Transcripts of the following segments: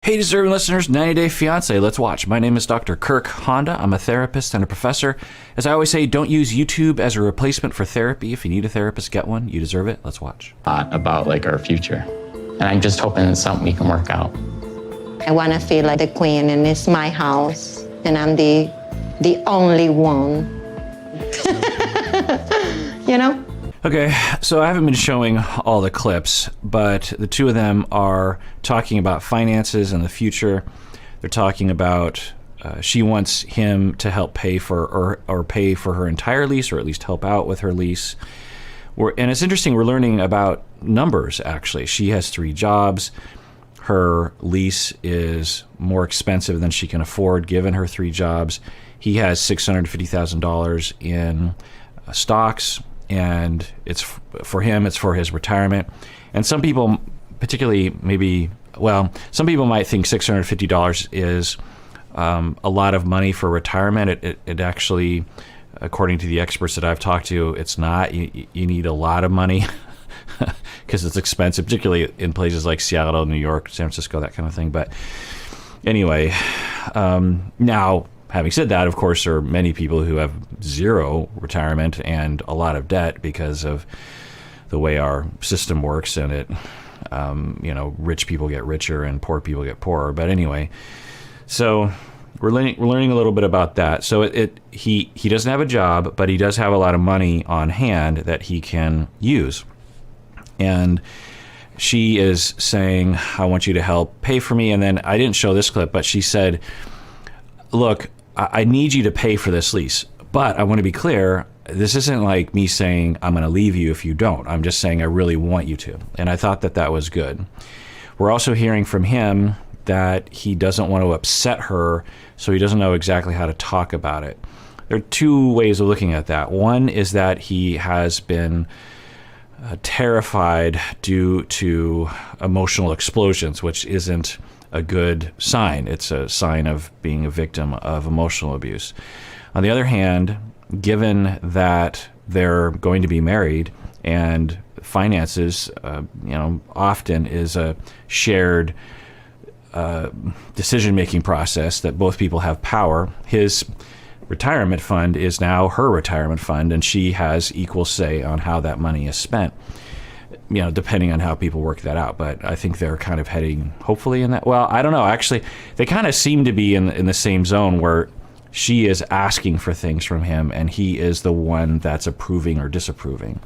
Hey, deserving listeners, 90 Day Fiancé, let's watch. My name is Dr. Kirk Honda. I'm a therapist and a professor. As I always say, don't use YouTube as a replacement for therapy. If you need a therapist, get one. You deserve it. Let's watch. About like our future. And I'm just hoping it's something we can work out. I want to feel like the queen, and it's my house, and I'm the only one. You know? Okay, so I haven't been showing all the clips, but the two of them are talking about finances and the future. They're talking about she wants him to help pay for or pay for her entire lease, or at least help out with her lease. And it's interesting, we're learning about numbers, actually. She has 3 jobs. Her lease is more expensive than she can afford given her 3 jobs. He has $650,000 in stocks, and it's for him, it's for his retirement. And some people, particularly some people might think $650 is a lot of money for retirement. It actually, according to the experts that I've talked to, it's not. You need a lot of money because it's expensive, particularly in places like Seattle, New York, San Francisco, that kind of thing. But anyway, now, having said that, of course, there are many people who have 0 retirement and a lot of debt because of the way our system works, and it, rich people get richer and poor people get poorer. But anyway, so we're learning a little bit about that. So he doesn't have a job, but he does have a lot of money on hand that he can use. And she is saying, I want you to help pay for me. And then I didn't show this clip, but she said, look, I need you to pay for this lease, but I want to be clear, this isn't like me saying I'm going to leave you if you don't. I'm just saying I really want you to. And I thought that was good. We're also hearing from him that he doesn't want to upset her, so he doesn't know exactly how to talk about it. There are 2 ways of looking at that. One is that he has been terrified due to emotional explosions, which isn't a good sign. It's a sign of being a victim of emotional abuse. On the other hand, given that they're going to be married and finances, often is a shared decision-making process that both people have power. His retirement fund is now her retirement fund, and she has equal say on how that money is spent, depending on how people work that out. But I think they're kind of heading, hopefully, in that. Well, I don't know. Actually, they kind of seem to be in the same zone where she is asking for things from him, and he is the one that's approving or disapproving,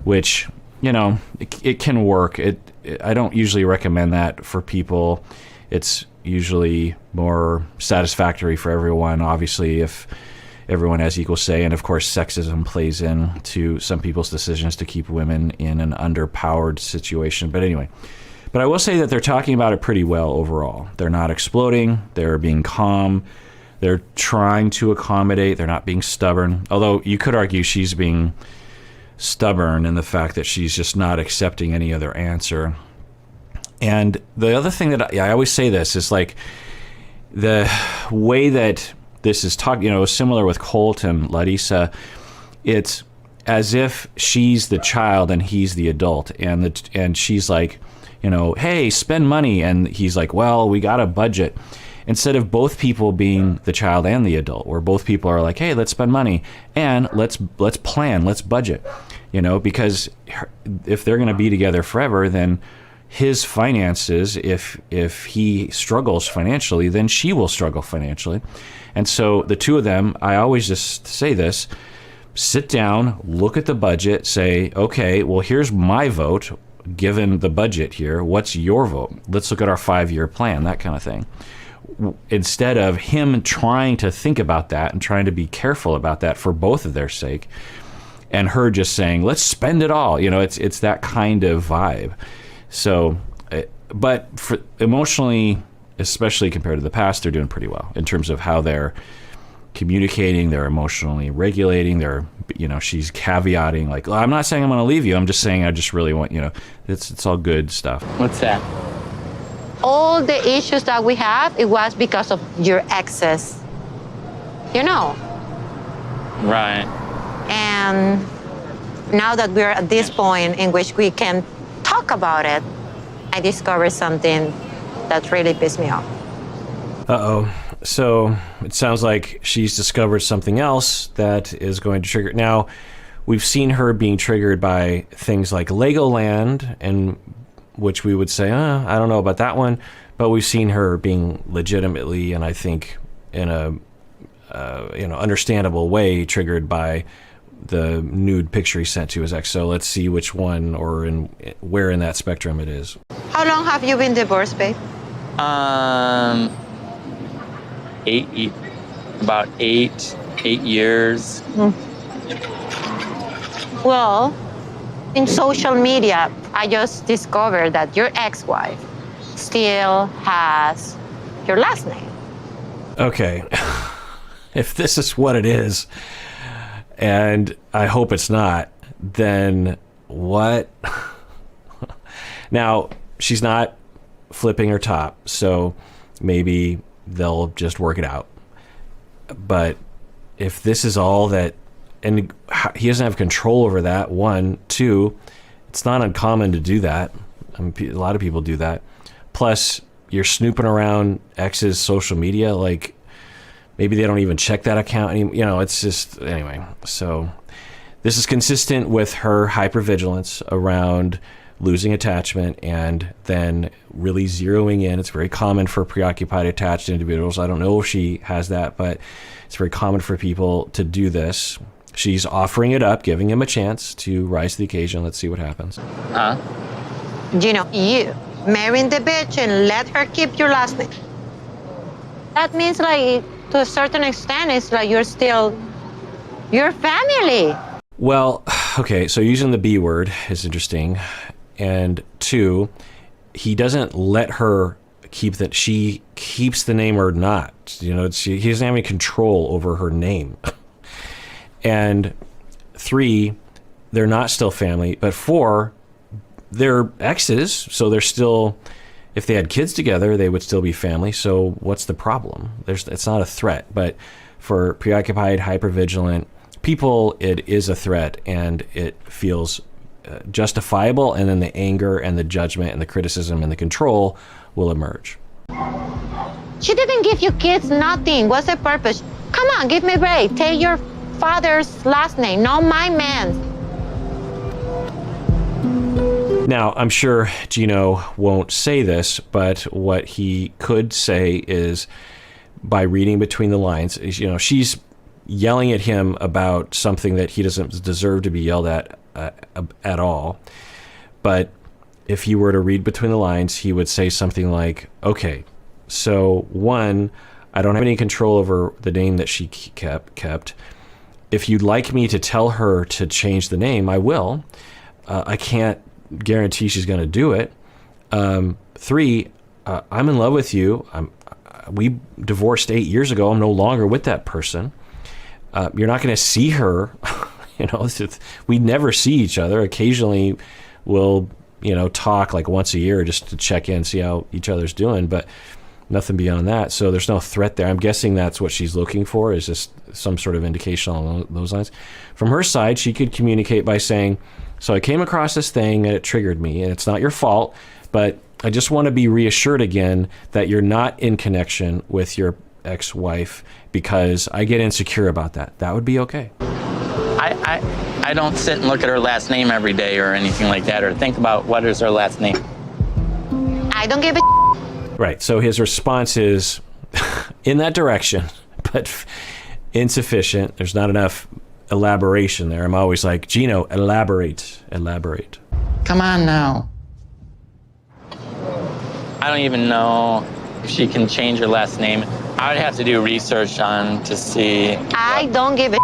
which, it can work. I don't usually recommend that for people. It's usually more satisfactory for everyone, obviously, if everyone has equal say. And of course, sexism plays into some people's decisions to keep women in an underpowered situation. But anyway, I will say that they're talking about it pretty well overall. They're not exploding. They're being calm. They're trying to accommodate. They're not being stubborn. Although you could argue she's being stubborn in the fact that she's just not accepting any other answer. And the other thing that I always say this is, like, the way that this is talked, similar with Colt and Larissa, it's as if she's the child and he's the adult, and she's like, hey, spend money, and he's like, well, we got a budget. Instead of both people being the child and the adult, where both people are like, hey, let's spend money and let's plan, let's budget, because if they're going to be together forever, then his finances, if he struggles financially, then she will struggle financially. And so the two of them, I always just say this, sit down, look at the budget, say, okay, well, here's my vote, given the budget here, what's your vote? Let's look at our 5-year plan, that kind of thing. Instead of him trying to think about that and trying to be careful about that for both of their sake, and her just saying, let's spend it all. It's that kind of vibe. So, but for emotionally, especially compared to the past, they're doing pretty well in terms of how they're communicating, they're emotionally regulating, she's caveating, like, I'm not saying I'm going to leave you, I'm just saying I just really want, it's all good stuff. What's that? All the issues that we have, it was because of your exes. Right. And now that we're at this point in which we can talk about it, I discovered something That really pissed me off. Uh-oh. So it sounds like she's discovered something else that is going to trigger. Now, we've seen her being triggered by things like Legoland, and which we would say, I don't know about that one. But we've seen her being legitimately, and I think in a understandable way, triggered by the nude picture he sent to his ex. So let's see which one or where in that spectrum it is. How long have you been divorced, babe? About eight years. Well, in social media, I just discovered that your ex-wife still has your last name. Okay. If this is what it is, and I hope it's not, then what? Now, she's not flipping her top, so maybe they'll just work it out. But if this is all that, and he doesn't have control over that, one. Two, it's not uncommon to do that. I mean, a lot of people do that. Plus, you're snooping around ex's social media, like maybe they don't even check that account anymore. It's just, anyway. So this is consistent with her hypervigilance around losing attachment and then really zeroing in. It's very common for preoccupied attached individuals. I don't know if she has that, but it's very common for people to do this. She's offering it up, giving him a chance to rise to the occasion. Let's see what happens. Gino, you marrying the bitch and let her keep your last name. That means, like, to a certain extent, it's like you're still your family. Well, okay, so using the B word is interesting. And two, he doesn't let her keep that. She keeps the name or not. He doesn't have any control over her name. And three, they're not still family. But four, they're exes, so they're still, if they had kids together, they would still be family. So what's the problem? It's not a threat. But for preoccupied, hypervigilant people, it is a threat, and it feels justifiable, and then the anger and the judgment and the criticism and the control will emerge. She didn't give you kids nothing. What's the purpose? Come on, give me a break. Take your father's last name, not my man's. Now, I'm sure Gino won't say this, but what he could say is, by reading between the lines, is, she's yelling at him about something that he doesn't deserve to be yelled at all. But if he were to read between the lines, he would say something like, okay, so one, I don't have any control over the name that she kept. If you'd like me to tell her to change the name, I will. I can't guarantee she's going to do it. Three, I'm in love with you. We divorced 8 years ago. I'm no longer with that person. You're not going to see her. We never see each other. Occasionally we'll, talk like once a year just to check in, see how each other's doing, but nothing beyond that. So there's no threat there. I'm guessing that's what she's looking for, is just some sort of indication along those lines. From her side, she could communicate by saying, so I came across this thing and it triggered me, and it's not your fault, but I just want to be reassured again that you're not in connection with your ex-wife, because I get insecure about that. That would be okay. I don't sit and look at her last name every day or anything like that, or think about what is her last name. I don't give a Right. So his response is in that direction, but insufficient. There's not enough elaboration there. I'm always like, Gino, elaborate. Come on now. I don't even know if she can change her last name. I would have to do research on to see. I don't give a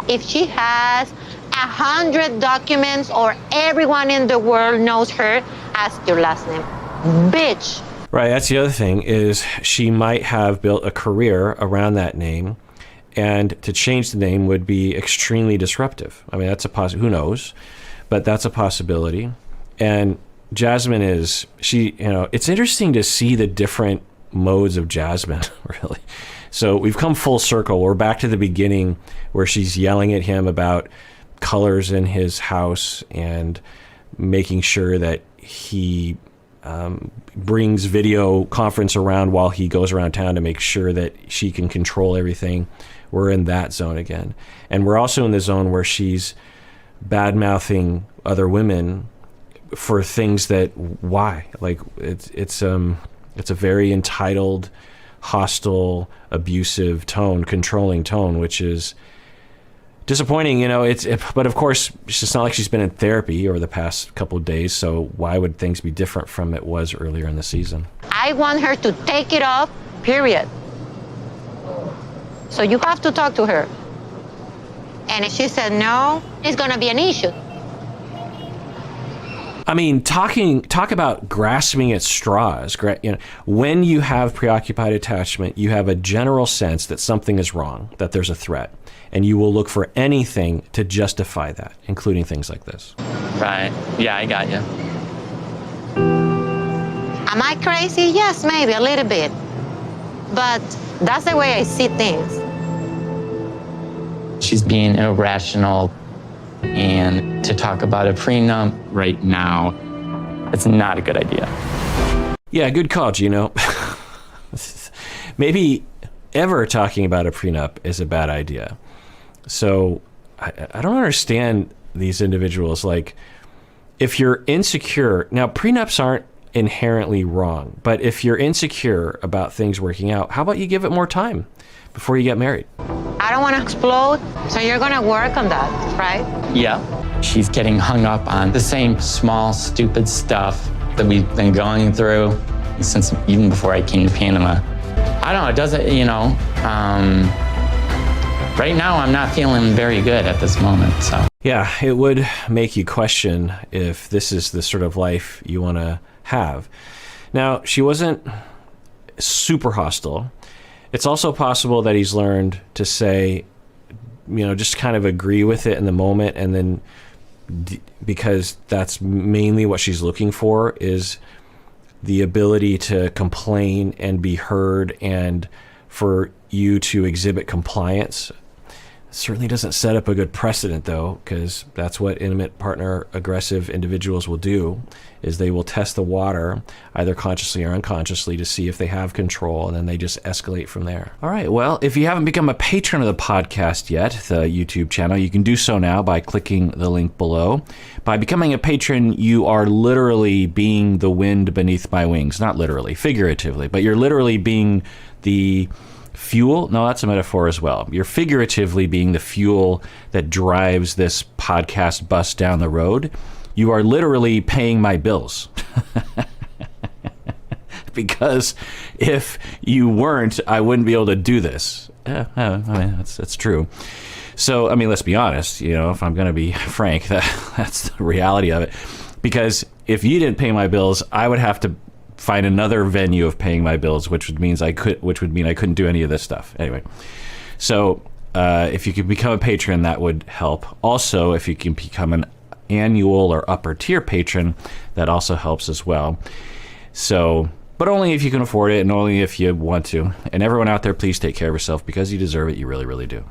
if she has 100 documents or everyone in the world knows her as your last name. Bitch. Right. That's the other thing, is she might have built a career around that name, and to change the name would be extremely disruptive. I mean, that's a who knows, but that's a possibility. And Jasmine is, it's interesting to see the different modes of Jasmine, really. So we've come full circle. We're back to the beginning where she's yelling at him about colors in his house and making sure that he brings video conference around while he goes around town to make sure that she can control everything. We're in that zone again. And we're also in the zone where she's bad-mouthing other women for things that, why? Like, it's a very entitled, hostile, abusive tone, controlling tone, which is disappointing, but of course, it's just not like she's been in therapy over the past couple of days, so why would things be different from it was earlier in the season? I want her to take it off, period. So you have to talk to her. And if she said no, it's going to be an issue. I mean, talk about grasping at straws. When you have preoccupied attachment, you have a general sense that something is wrong, that there's a threat, and you will look for anything to justify that, including things like this. Right. Yeah, I got you. Am I crazy? Yes, maybe a little bit. But that's the way I see things. She's being irrational, and to talk about a prenup right now, it's not a good idea. Yeah, good call, Gino. Maybe ever talking about a prenup is a bad idea. So I don't understand these individuals. Like, if you're insecure, now prenups aren't inherently wrong, but if you're insecure about things working out, how about you give it more time before you get married? I don't want to explode, so you're going to work on that, right? Yeah. She's getting hung up on the same small, stupid stuff that we've been going through since even before I came to Panama. I don't know, it doesn't, right now I'm not feeling very good at this moment, so. Yeah, it would make you question if this is the sort of life you want to have. Now, she wasn't super hostile. It's also possible that he's learned to say, just kind of agree with it in the moment, and then because that's mainly what she's looking for, is the ability to complain and be heard, and for you to exhibit compliance. Certainly doesn't set up a good precedent, though, because that's what intimate partner aggressive individuals will do, is they will test the water, either consciously or unconsciously, to see if they have control, and then they just escalate from there. All right, well, if you haven't become a patron of the podcast yet, the YouTube channel, you can do so now by clicking the link below. By becoming a patron, you are literally being the wind beneath my wings. Not literally, figuratively, but you're literally being the fuel. No, that's a metaphor as well. You're figuratively being the fuel that drives this podcast bus down the road. You are literally paying my bills. Because if you weren't, I wouldn't be able to do this. That's true. So, let's be honest, if I'm going to be frank, that's the reality of it. Because if you didn't pay my bills, I would have to find another venue of paying my bills, which would mean I couldn't do any of this stuff. Anyway, so if you could become a patron, that would help. Also, if you can become an annual or upper tier patron, that also helps as well. So, but only if you can afford it, and only if you want to. And everyone out there, please take care of yourself, because you deserve it. You really, really do.